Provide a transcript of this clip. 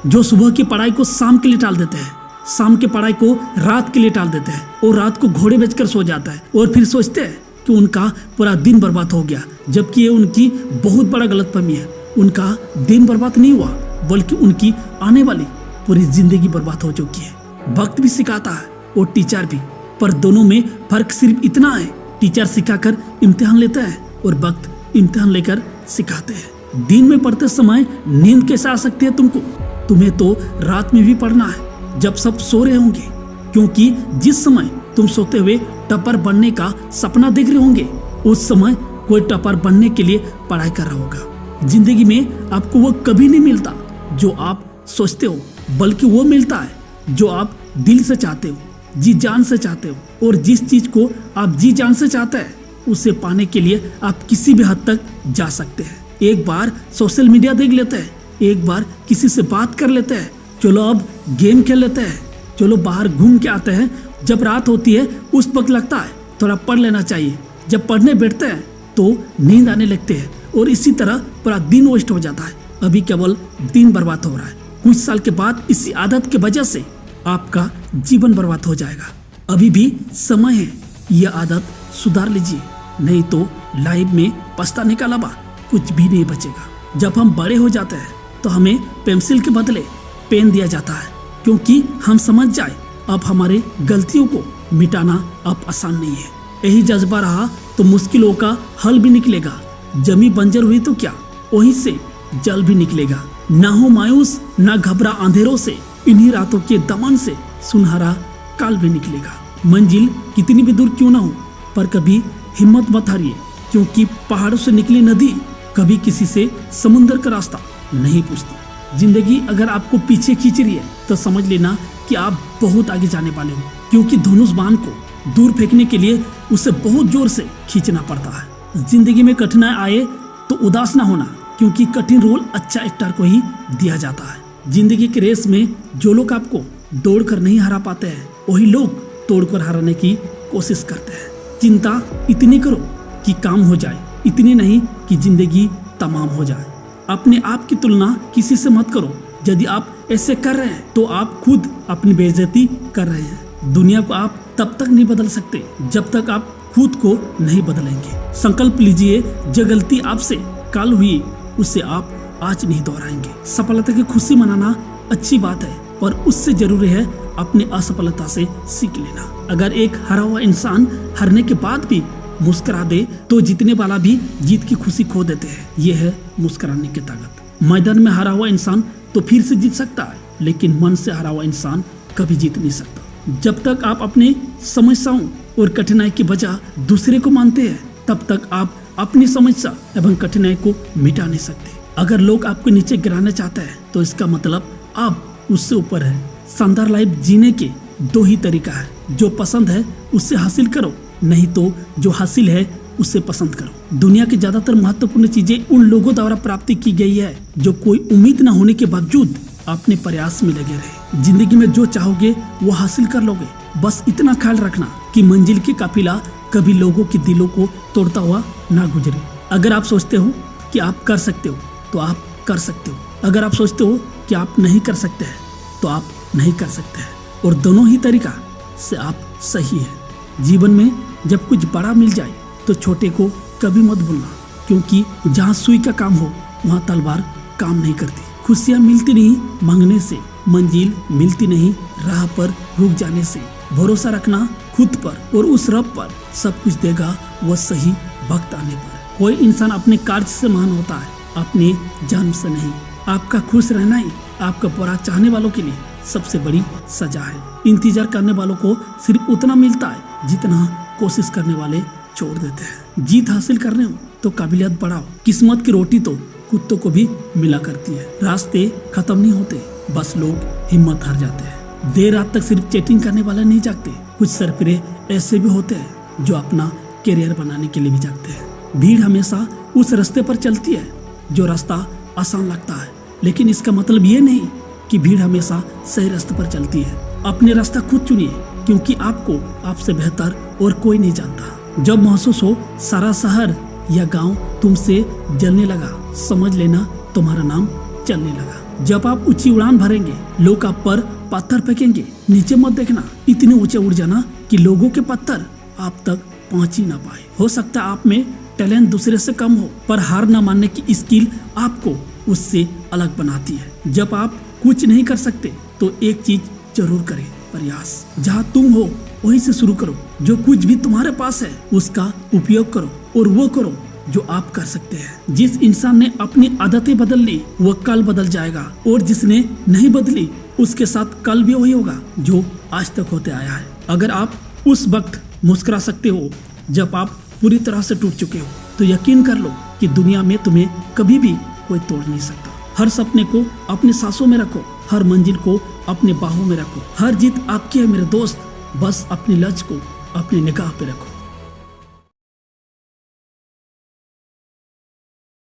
जो सुबह की पढ़ाई को शाम के लिए टाल देते हैं, शाम की पढ़ाई को रात के लिए टाल देते हैं और रात को घोड़े बेचकर सो जाता है और फिर सोचते हैं कि उनका पूरा दिन बर्बाद हो गया, जबकि ये उनकी बहुत बड़ा गलतफहमी है। उनका दिन बर्बाद नहीं हुआ, बल्कि उनकी आने वाली पूरी जिंदगी बर्बाद हो चुकी है। वक्त भी सिखाता है और टीचर भी, पर दोनों में फर्क सिर्फ इतना है, टीचर सिखाकर इम्तिहान लेता है और वक्त इम्तिहान लेकर सिखाते हैं। दिन में पढ़ते समय नींद कैसे आ सकती है तुमको? तुम्हें तो रात में भी पढ़ना है, जब सब सो रहे होंगे, क्योंकि जिस समय तुम सोते हुए टॉपर बनने का सपना देख रहे होंगे, उस समय कोई टॉपर बनने के लिए पढ़ाई कर रहा होगा। जिंदगी में आपको वो कभी नहीं मिलता जो आप सोचते हो, बल्कि वो मिलता है जो आप दिल से चाहते हो, जी जान से चाहते हो। और जिस चीज को आप जी जान से चाहते हैं, उसे पाने के लिए आप किसी भी हद तक जा सकते हैं। एक बार सोशल मीडिया देख लेते हैं, एक बार किसी से बात कर लेते हैं, चलो अब गेम खेल लेते हैं, चलो बाहर घूम के आते हैं। जब रात होती है उस वक्त लगता है थोड़ा पढ़ लेना चाहिए। जब पढ़ने बैठते हैं तो नींद आने लगते हैं और इसी तरह पूरा दिन वेस्ट हो जाता है। अभी केवल दिन बर्बाद हो रहा है, कुछ साल के बाद इसी आदत के वजह से आपका जीवन बर्बाद हो जाएगा। अभी भी समय है, यह आदत सुधार लीजिए, नहीं तो लाइफ में पछताने के अलावा कुछ भी नहीं बचेगा। जब हम बड़े हो जाते हैं तो हमें पेंसिल के बदले पेन दिया जाता है, क्योंकि हम समझ जाए अब हमारे गलतियों को मिटाना अब आसान नहीं है। यही जज्बा रहा तो मुश्किलों का हल भी निकलेगा। जमी बंजर हुई तो क्या, वहीं से जल भी निकलेगा। ना हो मायूस, ना घबरा अंधेरों से, इन्हीं रातों के दमन से सुनहरा काल भी निकलेगा। मंजिल कितनी भी दूर क्यों ना हो, पर कभी हिम्मत मत हारिए, क्योंकि पहाड़ों से निकली नदी कभी किसी से समुंदर का रास्ता नहीं पूछती। जिंदगी अगर आपको पीछे खींच रही है तो समझ लेना कि आप बहुत आगे जाने वाले हो, क्योंकि धनुष बाण को दूर फेंकने के लिए उसे बहुत जोर से खींचना पड़ता है। जिंदगी में कठिनाई आए तो उदास ना होना, क्योंकि कठिन रोल अच्छा एक्टर को ही दिया जाता है। जिंदगी के रेस में जो लोग आपको दौड़कर नहीं हरा पाते हैं, वही लोग तोड़कर हराने की कोशिश करते हैं। चिंता इतनी करो कि काम हो जाए, इतनी नहीं कि जिंदगी तमाम हो जाए। अपने आप की तुलना किसी से मत करो। यदि आप ऐसे कर रहे हैं तो आप खुद अपनी बेइज्जती कर रहे हैं। दुनिया को आप तब तक नहीं बदल सकते जब तक आप खुद को नहीं बदलेंगे। संकल्प लीजिए, जो गलती आपसे कल हुई उसे आप आज नहीं दोहराएंगे। सफलता की खुशी मनाना अच्छी बात है, पर उससे जरूरी है अपनी असफलता से सीख लेना। अगर एक हारा हुआ इंसान हारने के बाद भी मुस्कुरा दे तो जीतने वाला भी जीत की खुशी खो देते हैं। यह है मुस्कुराने की ताकत। मैदान में हारा हुआ इंसान तो फिर से जीत सकता है, लेकिन मन से हारा हुआ इंसान कभी जीत नहीं सकता। जब तक आप अपनी समस्याओं और कठिनाई की वजह दूसरे को मानते हैं, तब तक आप अपनी समस्या एवं कठिनाई को मिटा नहीं सकते। अगर लोग आपको नीचे गिराना चाहते हैं तो इसका मतलब आप उससे ऊपर है। शानदार लाइफ जीने के दो ही तरीका है, जो पसंद है उससे हासिल करो, नहीं तो जो हासिल है उससे पसंद करो। दुनिया की ज्यादातर महत्वपूर्ण चीजें उन लोगों द्वारा प्राप्ति की गई है जो कोई उम्मीद न होने के बावजूद अपने प्रयास में लगे रहे। जिंदगी में जो चाहोगे वो हासिल कर लोगे। बस इतना ख्याल रखना कि मंजिल की काफिला कभी लोगों के दिलों को तोड़ता हुआ ना गुजरे। अगर आप सोचते हो कि आप कर सकते हो तो आप कर सकते हो। अगर आप सोचते हो कि आप नहीं कर सकते हैं तो आप नहीं कर सकते हैं, और दोनों ही तरीका से आप सही है। जीवन में जब कुछ बड़ा मिल जाए तो छोटे को कभी मत भूलना, क्योंकि जहाँ सुई का काम हो वहाँ तलवार काम नहीं करती। खुशियाँ मिलती नहीं मांगने से, मंजिल मिलती नहीं राह पर रुक जाने से। भरोसा रखना खुद पर और उस रब पर, सब कुछ देगा वह सही वक्त आने पर। कोई इंसान अपने कार्य से महान होता है, अपने जन्म से नहीं। आपका खुश रहना ही आपका बुरा चाहने वालों के लिए सबसे बड़ी सजा है। इंतजार करने वालों को सिर्फ उतना मिलता है जितना कोशिश करने वाले छोड़ देते हैं। जीत हासिल करने हो तो काबिलियत बढ़ाओ। किस्मत की रोटी तो कुत्तों को भी मिला करती है। रास्ते खत्म नहीं होते, बस लोग हिम्मत हार जाते हैं। देर रात तक सिर्फ चैटिंग करने वाले नहीं जागते। कुछ सरफिरे ऐसे भी होते हैं जो अपना करियर बनाने के लिए भी जागते हैं। भीड़ हमेशा उस रास्ते पर चलती है जो रास्ता आसान लगता है, लेकिन इसका मतलब ये नहीं कि भीड़ हमेशा सही रास्ते पर चलती है। अपने रास्ता खुद चुनिए, क्योंकि आपको आपसे बेहतर और कोई नहीं जानता। जब महसूस हो सारा शहर या गांव तुमसे जलने लगा, समझ लेना तुम्हारा नाम चलने लगा। जब आप ऊंची उड़ान भरेंगे लोग आप पर पत्थर फेंकेंगे, नीचे मत देखना, इतने ऊंचे उड़ जाना कि लोगों के पत्थर आप तक पहुंच ही ना पाए। हो सकता है आप में टैलेंट दूसरे से कम हो, पर हार ना मानने की स्किल आपको उससे अलग बनाती है। जब आप कुछ नहीं कर सकते तो एक चीज जरूर करें, प्रयास। जहाँ तुम हो वहीं से शुरू करो। जो कुछ भी तुम्हारे पास है उसका उपयोग करो और वो करो जो आप कर सकते हैं। जिस इंसान ने अपनी आदतें बदल ली वो कल बदल जाएगा, और जिसने नहीं बदली उसके साथ कल भी वही होगा जो आज तक होते आया है। अगर आप उस वक्त मुस्कुरा सकते हो जब आप पूरी तरह से टूट चुके हो, तो यकीन कर लो कि दुनिया में तुम्हें कभी भी कोई तोड़ नहीं सकता। हर सपने को अपने सांसों में रखो, हर मंजिल को अपने बाहों में रखो। हर जीत आपकी है मेरे दोस्त, बस अपनी लक्ष्य को अपनी निगाह पे रखो।